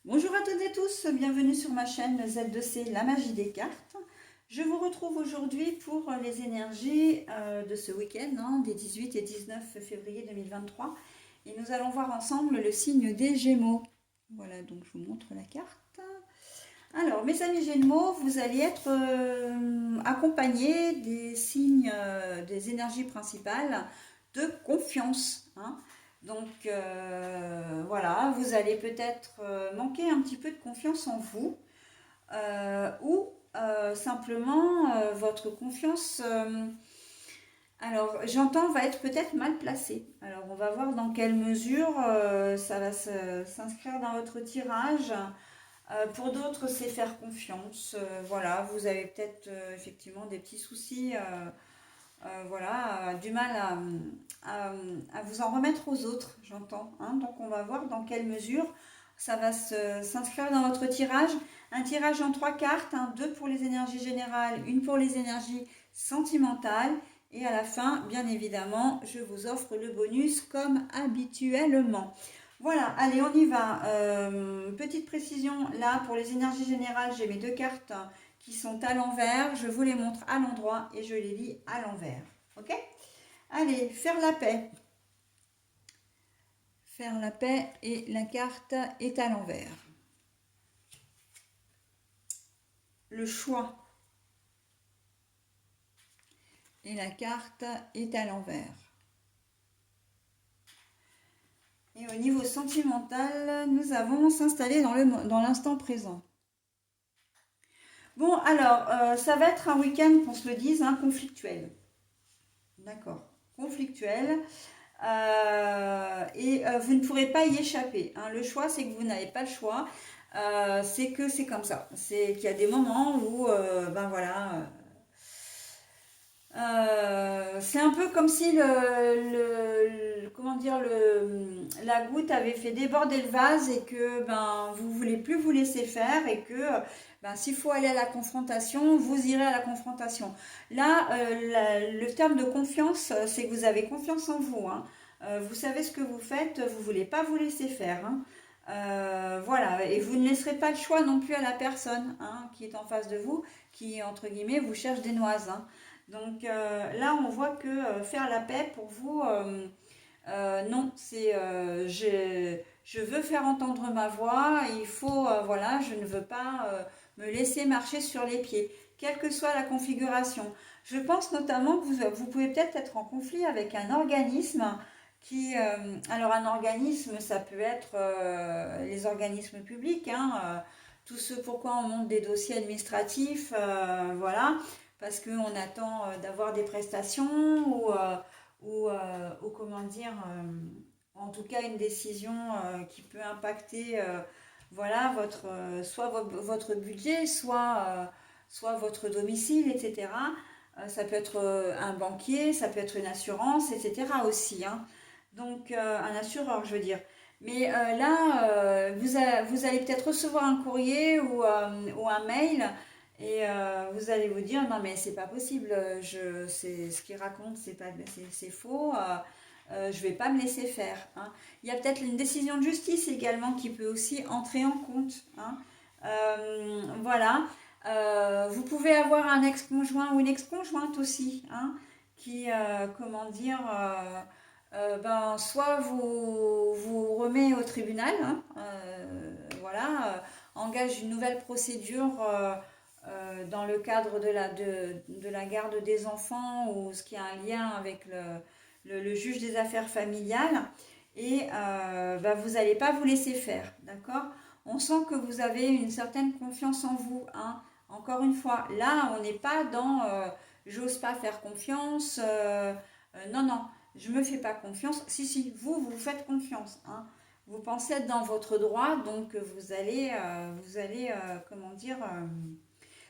Bonjour à toutes et tous, bienvenue sur ma chaîne Z2C, la magie des cartes. Je vous retrouve aujourd'hui pour les énergies de ce week-end, des 18 et 19 février 2023. Et nous allons voir ensemble le signe des Gémeaux. Voilà, donc je vous montre la carte. Alors, mes amis Gémeaux, vous allez être accompagnés des signes, des énergies principales de confiance. Donc voilà, vous allez peut-être manquer un petit peu de confiance en vous ou simplement votre confiance, alors j'entends, va être peut-être mal placée. Alors on va voir dans quelle mesure ça va s'inscrire dans votre tirage. Pour d'autres, c'est faire confiance. Voilà, vous avez peut-être effectivement des petits soucis. Voilà, du mal à vous en remettre aux autres, j'entends. Donc on va voir dans quelle mesure ça va s'inscrire dans votre tirage. Un tirage en 3 cartes, deux pour les énergies générales, une pour les énergies sentimentales. Et à la fin, bien évidemment, je vous offre le bonus comme habituellement. Voilà, allez, on y va. Petite précision, là, pour les énergies générales, j'ai mes 2 cartes qui sont à l'envers. Je vous les montre à l'endroit et je les lis à l'envers. Ok? Allez, faire la paix. Faire la paix et la carte est à l'envers. Le choix. Et la carte est à l'envers. Et au niveau sentimental, nous avons s'installer dans l'instant présent. Bon, alors, ça va être un week-end, qu'on se le dise, conflictuel. D'accord. Conflictuel. Et vous ne pourrez pas y échapper. Le choix, c'est que vous n'avez pas le choix. C'est que c'est comme ça. C'est qu'il y a des moments où, ben voilà, c'est un peu comme si comment dire, la goutte avait fait déborder le vase et que ben vous voulez plus vous laisser faire et que ben, s'il faut aller à la confrontation, vous irez à la confrontation. Là, le terme de confiance, c'est que vous avez confiance en vous. Vous savez ce que vous faites, vous voulez pas vous laisser faire. Voilà, et vous ne laisserez pas le choix non plus à la personne qui est en face de vous, qui entre guillemets vous cherche des noises. Donc là, on voit que faire la paix pour vous, non, c'est je veux faire entendre ma voix. Il faut, voilà, je ne veux pas me laisser marcher sur les pieds, quelle que soit la configuration. Je pense notamment que vous pouvez peut-être être en conflit avec un organisme qui, alors un organisme, ça peut être les organismes publics, tout ce pourquoi on monte des dossiers administratifs, voilà parce qu'on attend d'avoir des prestations ou comment dire, en tout cas une décision qui peut impacter voilà, soit votre budget, soit votre domicile, etc. Ça peut être un banquier, ça peut être une assurance, etc. aussi. Donc un assureur, je veux dire. Mais là, vous allez peut-être recevoir un courrier ou un mail et vous allez vous dire non mais c'est pas possible, c'est ce qu'il raconte, c'est faux, je vais pas me laisser faire. Il y a peut-être une décision de justice également qui peut aussi entrer en compte. Voilà. Vous pouvez avoir un ex-conjoint ou une ex-conjointe aussi, qui, comment dire, ben, soit vous remet au tribunal, voilà, engage une nouvelle procédure dans le cadre de la garde des enfants ou ce qui a un lien avec le juge des affaires familiales et ben, vous n'allez pas vous laisser faire, d'accord? On sent que vous avez une certaine confiance en vous. Encore une fois, là, on n'est pas dans j'ose pas faire confiance. Non, non, je me fais pas confiance. Si, si, vous faites confiance. Vous pensez être dans votre droit, donc vous allez comment dire,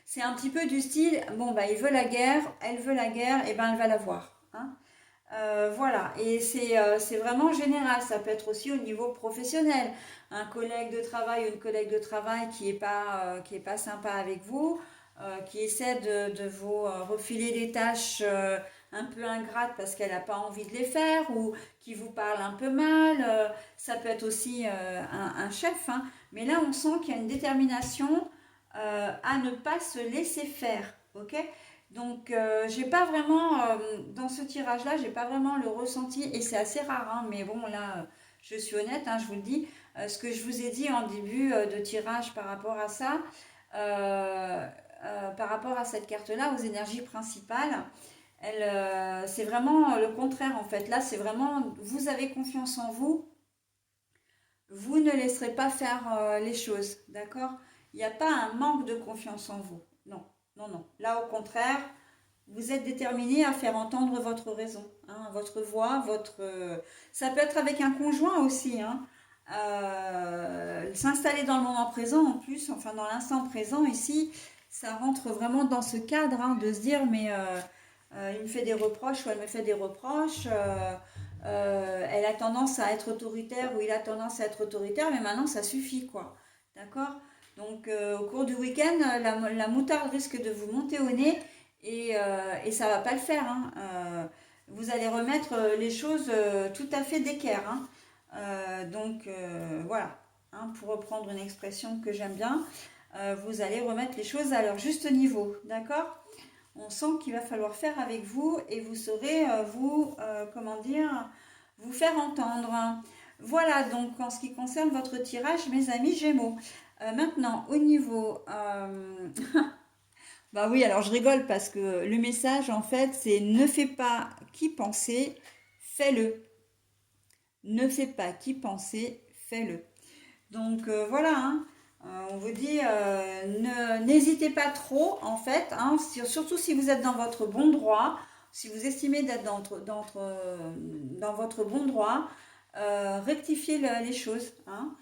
c'est un petit peu du style, bon, bah, il veut la guerre, elle veut la guerre, et ben elle va l'avoir. Voilà, et c'est vraiment général, ça peut être aussi au niveau professionnel. Un collègue de travail ou une collègue de travail qui est pas sympa avec vous, qui essaie de vous refiler des tâches un peu ingrate parce qu'elle n'a pas envie de les faire ou qui vous parle un peu mal. Ça peut être aussi un chef, hein. Mais là, on sent qu'il y a une détermination à ne pas se laisser faire. Ok? Donc, j'ai pas vraiment, dans ce tirage-là, j'ai pas vraiment le ressenti, et c'est assez rare, hein, mais bon, là, je suis honnête, hein, je vous le dis. Ce que je vous ai dit en début de tirage par rapport à ça, par rapport à cette carte-là, aux énergies principales, c'est vraiment le contraire en fait. Là, c'est vraiment, vous avez confiance en vous, vous ne laisserez pas faire les choses, d'accord? Il n'y a pas un manque de confiance en vous. Non, non, non. Là, au contraire, vous êtes déterminé à faire entendre votre raison, hein, votre voix, ça peut être avec un conjoint aussi, hein. S'installer dans le moment présent en plus, enfin dans l'instant présent ici, ça rentre vraiment dans ce cadre, hein, de se dire mais il me fait des reproches ou elle me fait des reproches, elle a tendance à être autoritaire ou il a tendance à être autoritaire, mais maintenant ça suffit quoi, d'accord? Donc au cours du week-end, la moutarde risque de vous monter au nez et ça va pas le faire, hein. Vous allez remettre les choses tout à fait d'équerre, hein. Voilà, hein, pour reprendre une expression que j'aime bien, vous allez remettre les choses à leur juste niveau, d'accord? On sent qu'il va falloir faire avec vous et vous saurez comment dire, vous faire entendre. Voilà donc en ce qui concerne votre tirage, mes amis Gémeaux. Maintenant, au niveau bah oui, alors je rigole parce que le message, en fait, c'est ne fais pas qu'y penser, fais-le. Ne fais pas qu'y penser, fais-le. Donc voilà, hein. On vous dit, n'hésitez pas trop, en fait, hein, surtout si vous êtes dans votre bon droit, si vous estimez d'être dans votre bon droit, rectifiez les choses, hein.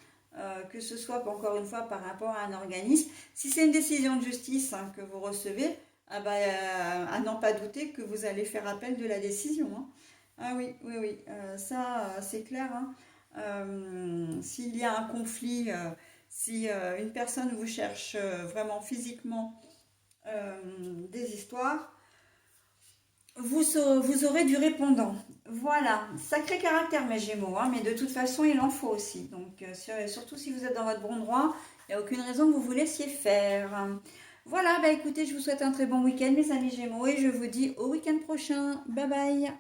Que ce soit encore une fois par rapport à un organisme. Si c'est une décision de justice, hein, que vous recevez, ah bah, à n'en pas douter que vous allez faire appel de la décision, hein. Ah oui, oui, oui, ça c'est clair, hein. S'il y a un conflit, si une personne vous cherche vraiment physiquement des histoires, vous aurez du répondant. Voilà, sacré caractère mes Gémeaux, hein, mais de toute façon il en faut aussi. Donc surtout si vous êtes dans votre bon droit, il n'y a aucune raison que vous vous laissiez faire. Voilà, bah écoutez, je vous souhaite un très bon week-end mes amis Gémeaux et je vous dis au week-end prochain. Bye bye.